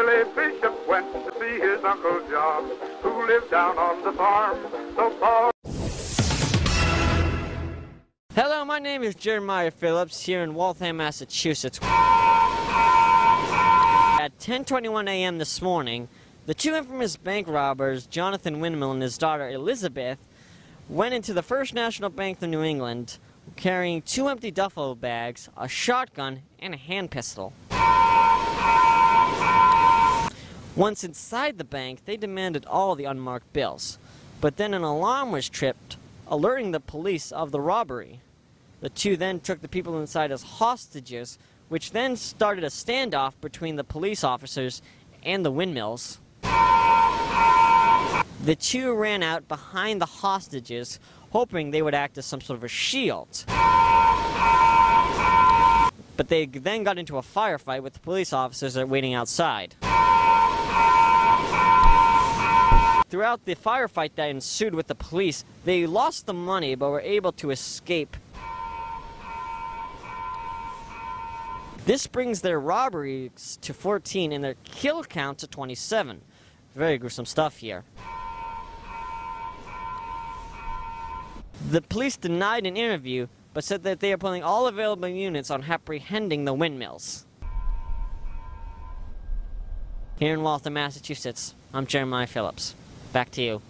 Billy Bishop went to see his Uncle John, who lived down on the farm, so far. Hello, my name is Jeremiah Phillips here in Waltham, Massachusetts. At 10:21 a.m. this morning, the two infamous bank robbers, Jonathan Windmill and his daughter Elizabeth, went into the First National Bank of New England carrying 2 empty duffel bags, a shotgun, and a hand pistol. Once inside the bank, they demanded all the unmarked bills, but then an alarm was tripped, alerting the police of the robbery. The two then took the people inside as hostages, which then started a standoff between the police officers and the Windmills. The two ran out behind the hostages, hoping they would act as some sort of a shield. But they then got into a firefight with the police officers that were waiting outside. Throughout the firefight that ensued with the police, they lost the money but were able to escape. This brings their robberies to 14 and their kill count to 27. Very gruesome stuff here. The police denied an interview, but said that they are pulling all available units on apprehending the Windmills. Here in Waltham, Massachusetts, I'm Jeremiah Phillips. Back to you.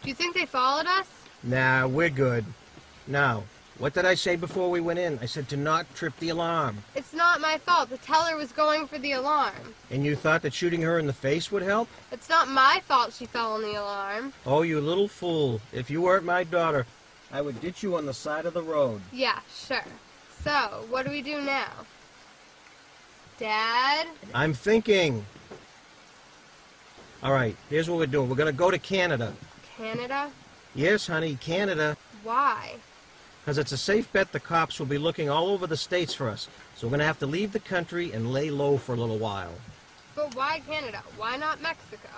Do you think they followed us? Nah, we're good. Now, what did I say before we went in? I said to not trip the alarm. It's not my fault. The teller was going for the alarm. And you thought that shooting her in the face would help? It's not my fault she fell on the alarm. Oh, you little fool. If you weren't my daughter, I would ditch you on the side of the road. Yeah, sure. So, what do we do now? Dad? I'm thinking. All right, here's what we're doing. We're going to go to Canada. Canada? Yes, honey, Canada. Why? Because it's a safe bet the cops will be looking all over the states for us. So we're going to have to leave the country and lay low for a little while. But why Canada? Why not Mexico?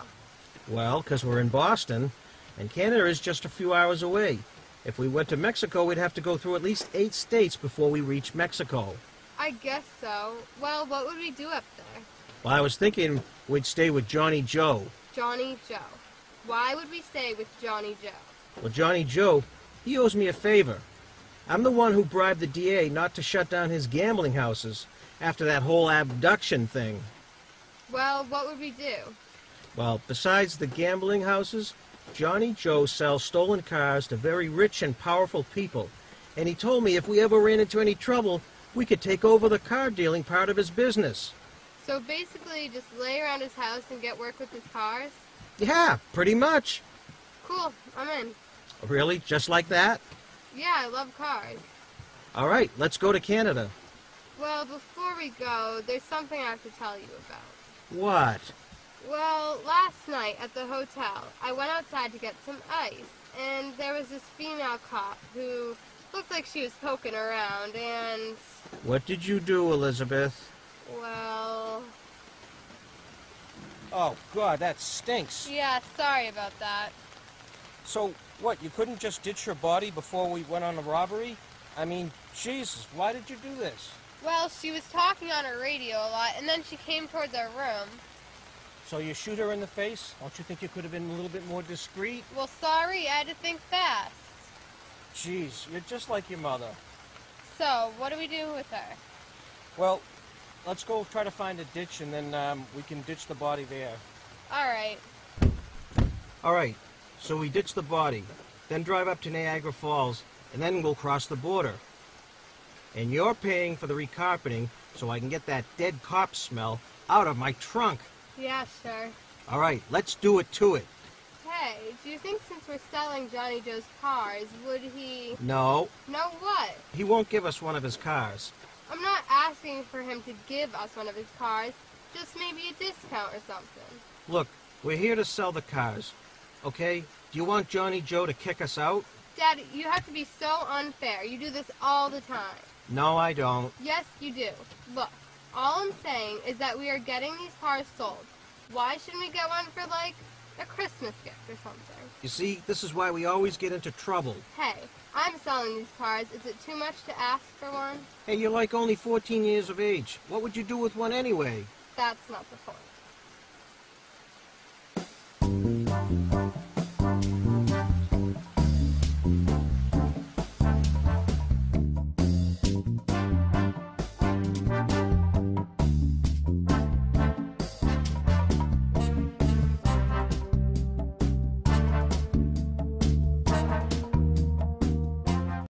Well, because we're in Boston, and Canada is just a few hours away. If we went to Mexico, we'd have to go through at least 8 states before we reach Mexico. I guess so. Well, what would we do up there? Well, I was thinking we'd stay with Johnny Joe. Johnny Joe. Why would we stay with Johnny Joe? Well, Johnny Joe, he owes me a favor. I'm the one who bribed the DA not to shut down his gambling houses after that whole abduction thing. Well, what would we do? Well, besides the gambling houses, Johnny Joe sells stolen cars to very rich and powerful people. And he told me if we ever ran into any trouble, we could take over the car dealing part of his business. So basically just lay around his house and get work with his cars? Yeah, pretty much. Cool, I'm in. Really? Just like that? Yeah, I love cars. All right, let's go to Canada. Well, before we go, there's something I have to tell you about. What? Well, last night at the hotel, I went outside to get some ice, and there was this female cop who looked like she was poking around, and... What did you do, Elizabeth? Well... Oh, God, that stinks. Yeah, sorry about that. So, what, you couldn't just ditch your body before we went on the robbery? I mean, Jesus, why did you do this? Well, she was talking on her radio a lot, and then she came towards our room. So you shoot her in the face? Don't you think you could have been a little bit more discreet? Well, sorry, I had to think fast. Jeez, you're just like your mother. So, what do we do with her? Well, let's go try to find a ditch, and then we can ditch the body there. All right. All right, so we ditch the body, then drive up to Niagara Falls, and then we'll cross the border. And you're paying for the recarpeting so I can get that dead cop smell out of my trunk. Yeah, sure. All right, let's do it to it. Hey, do you think since we're selling Johnny Joe's cars, would he... No. No what? He won't give us one of his cars. I'm not asking for him to give us one of his cars, just maybe a discount or something. Look, we're here to sell the cars, okay? Do you want Johnny Joe to kick us out? Dad, you have to be so unfair. You do this all the time. No, I don't. Yes, you do. Look, all I'm saying is that we are getting these cars sold. Why shouldn't we get one for, like, A Christmas gift or something. You see, this is why we always get into trouble. Hey, I'm selling these cars. Is it too much to ask for one? Hey, you're like only 14 years of age. What would you do with one anyway? That's not the point.